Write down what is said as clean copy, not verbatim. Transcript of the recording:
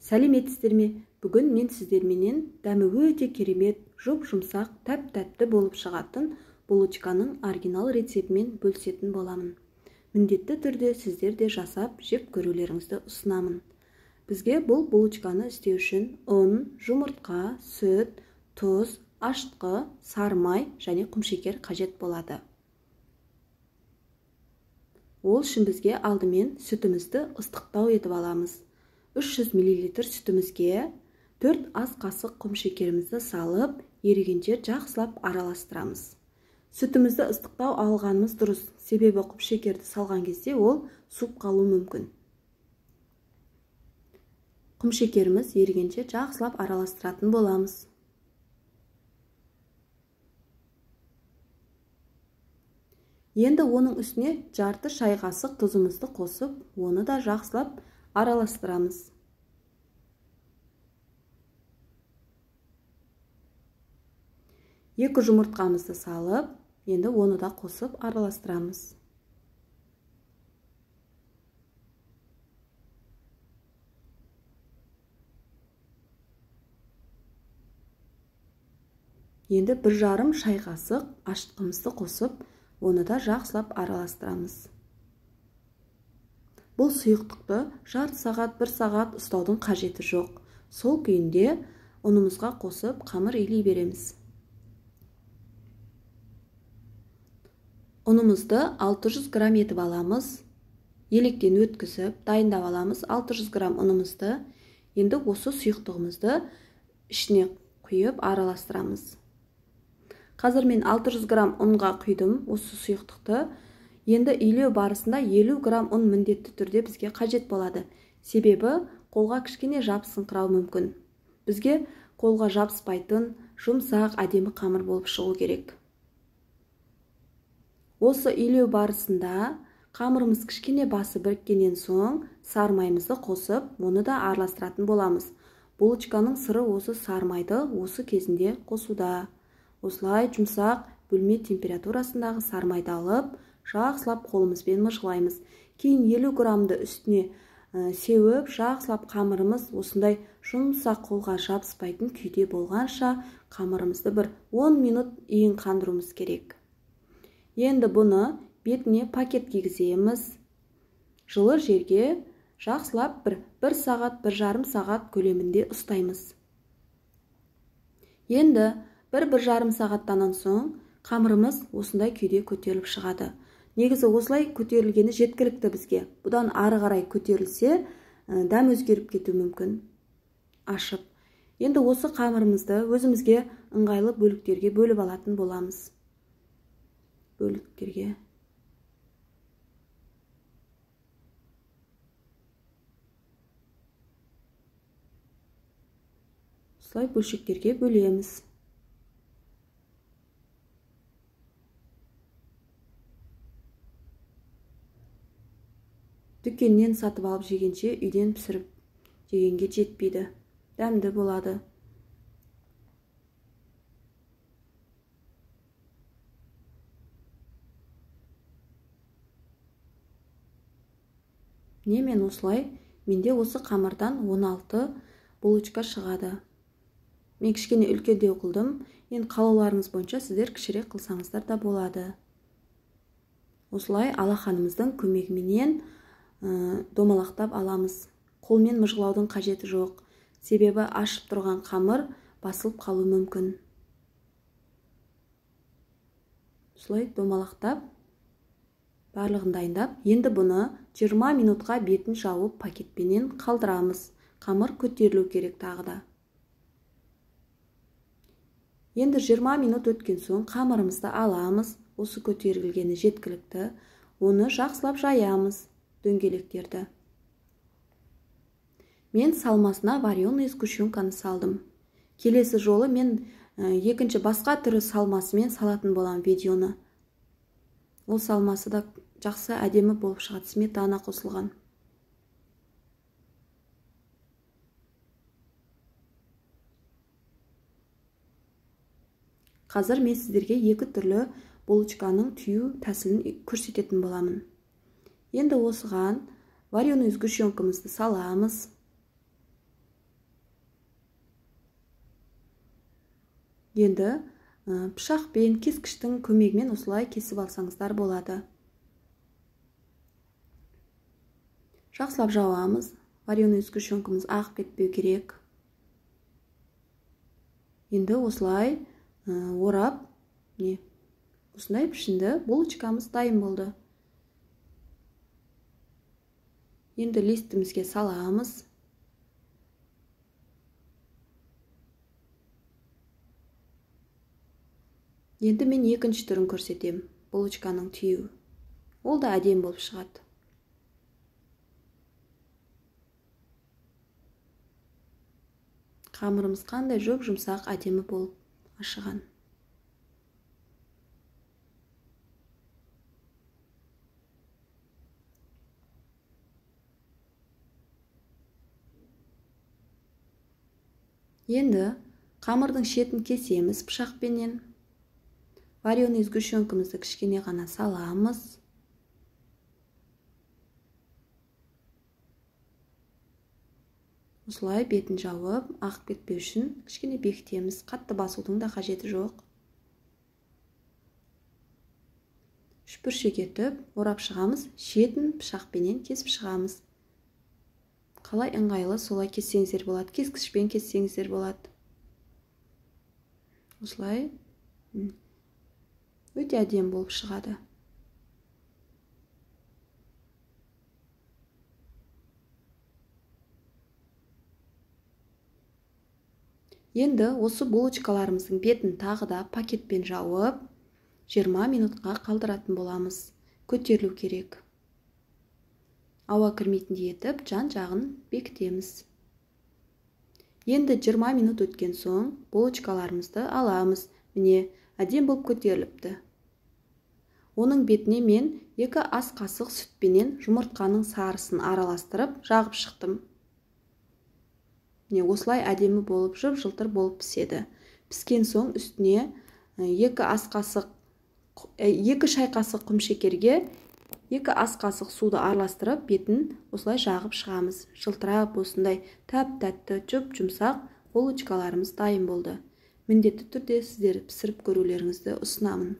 Сәлеметсіздер ме? Бүгін мен сіздерменен дәмі өте керемет, жұп-жұмсақ, тәп-тәтті болып шығатын булочканың оригинал рецептімен бөлісетін боламын. Міндетті түрде сіздер де жасап жеп көрулеріңізді ұсынамын. Бізге бұл булочканы істеу үшін ұн, жұмыртқа, сүт, тұз, ашытқы, сары май және құмшекер қажет болады. Ол үшін бізге алдымен сүтімізді ыстықтау етіп аламыз. 300 мл сүтімізге 4 ас қасық құмшекерімізді салып, ерігенше жақсылап араластырамыз. Сүтімізді ыстықтау алғанымыз дұрыс, себебі құмшекерді салған кезде ол суып қалуы мүмкін. Құмшекеріміз ерігенше жақсылап араластыратын боламыз. Енді оның үстіне жарты шай қасық тұзымызды қосып, оны да жақсылап араластырамыз. Екі жұмыртқамызды салып, енді оны да қосып араластырамыз. Енді 1,5 шай қасық ашытқымызды қосып, оны да жақсылап араластырамыз. Бұл сұйықтықты жарты сағат, 1 сағат ұстаудың қажеті жоқ. Сол күйінде ұнымызға қосып қамыр илей береміз. Ұнымызды 600 грамм етіп аламыз. Електен өткізіп, дайындап аламыз 600 грамм ұнымызды. Енді осы сұйықтығымызды ішіне құйып араластырамыз. Қазір мен 600 грамм ұнға құйдым осы сұйықтықты. Енді илеу барысында 50 грамм ұн міндетті түрде бізге қажет болады. Себебі қолға кішкене жабысыңқырау мүмкін. Бізге қолға жабыспайтын, жұмсақ, әдемі қамыр болып шығу керек. Осы илеу барысында қамырымыз кішкене басы біріккеннен соң сары майымызды қосып, оны да араластыратын боламыз. Булочканың сыры осы сары майды осы кезінде қосуда. Осылай жұмсақ бөлме температурасындағы сары майды алып, жақсылап қолымызбен мыжғылаймыз. Кейін 50 граммды үстіне сеуіп, жақсылап қамырымыз осындай жұмсақ қолға жабыспайтын күйде болғанша қамырымызды бір 10 минут иін қандыруымыз керек. Енді бұны бетіне пакет кигіземіз. Жылы жерге жақсылап 1 сағат, 1,5 сағат көлемінде ұстаймыз. Енді 1,5 сағаттан соң қамырымыз осындай күйде көтеріліп шығады. Негізі осылай көтерілгені жеткілікті бізге. Бұдан ары қарай көтерілсе, дәм өзгеріп кетуі мүмкін. Ашып. Енді осы қамырымызды өзімізге ыңғайлы бөліктерге бөліп алатын боламыз. Бөліктерге. Осылай бөлшектерге бөлеміз. Дүкеннен сатып алып жегенше үйден пісіріп жегенге жетпейді. Дәмді болады. Мен осылай, менде осы қамырдан 16 булочка шығады. Мен кішкене үлкендеу қылдым. Енді қалауларыңыз бойынша сіздер кішірек қылсаңыздар да болады. Осылай алақанымыздың көмегіменен домалақтап аламыз. Қолмен мыжғылаудың қажеті жоқ. Себебі ашып тұрған қамыр басылып қалуы мүмкін. Осылай домалақтап, барлығын дайындап, енді бұны 20 минутқа бетін жауып пакетпенен қалдырамыз. Қамыр көтерілу керек тағы да. Енді 20 минут өткен соң қамырымызды аламыз. Осы көтерілгені жеткілікті. Оны жақсылап жаямыз. Дөңгелектерді. Мен салмасына вареный сгущенканы салдым. Келесі жолы мен екінші басқа түрі салмасымен салатын болам видеоны. Ол салмасы да жақсы әдемі болып шығады, сметана қосылған. Қазір мен сіздерге екі түрлі булочканың түйу тәсілін көрсететін боламын. Енді осыған вареный сгущенкамызды саламыз. Енді пышақпен, кескіштің көмегімен осылай кесіп алсаңыздар болады. Жақсылап жауамыз. Вареный сгущенкамыз ағып кетпеу керек. Енді осылай орап, осындай пішінді булочкамыз дайын болды. Енді листімізге саламыз. Енді мен екінші түрін көрсетем. Булочканың түйеу. Ол да әдем болып шығады. Қамырымыз қандай жұмсақ әдемі болып ашыған. Енді қамырдың шетін кесеміз пышақпенен. Вареный сгущенкамызды кішкене ғана саламыз. Осылай бетін жауып, ағып кетпеу үшін кішкене бекітеміз. Қатты басудың да қажеті жоқ. Үшбұршек етіп, орап шығамыз. Шетін пышақпенен кесіп шығамыз. Қалай ыңғайлы, солай кессеңіздер болады. Кескішпен кессеңіздер болады. Осылай өте әдем болып шығады. Енді осы булочкаларымыздың бетін тағы да пакетпен жауып, 20 минутқа қалдыратын боламыз. Көтерілу керек. Ауа кірмейтіндей етіп, жан-жағын бекітеміз. Енді 20 минут өткен соң булочкаларымызды аламыз. Міне, әдем болып көтеріліпті. Оның бетіне мен 2 ас қасық сүтпенен жұмыртқаның сарысын араластырып, жағып шықтым. Осылай әдемі болып, жып-жылтыр болып піседі. Піскен соң үстіне 2 шай қасық құмшекерге 2 ас қасық суды араластырып, бетін осылай жағып шығамыз. Жылтырап осындай тәп-тәтті, жұп-жұмсақ булочкаларымыз дайын болды. Міндетті түрде сіздер пісіріп көрулеріңізді ұсынамын.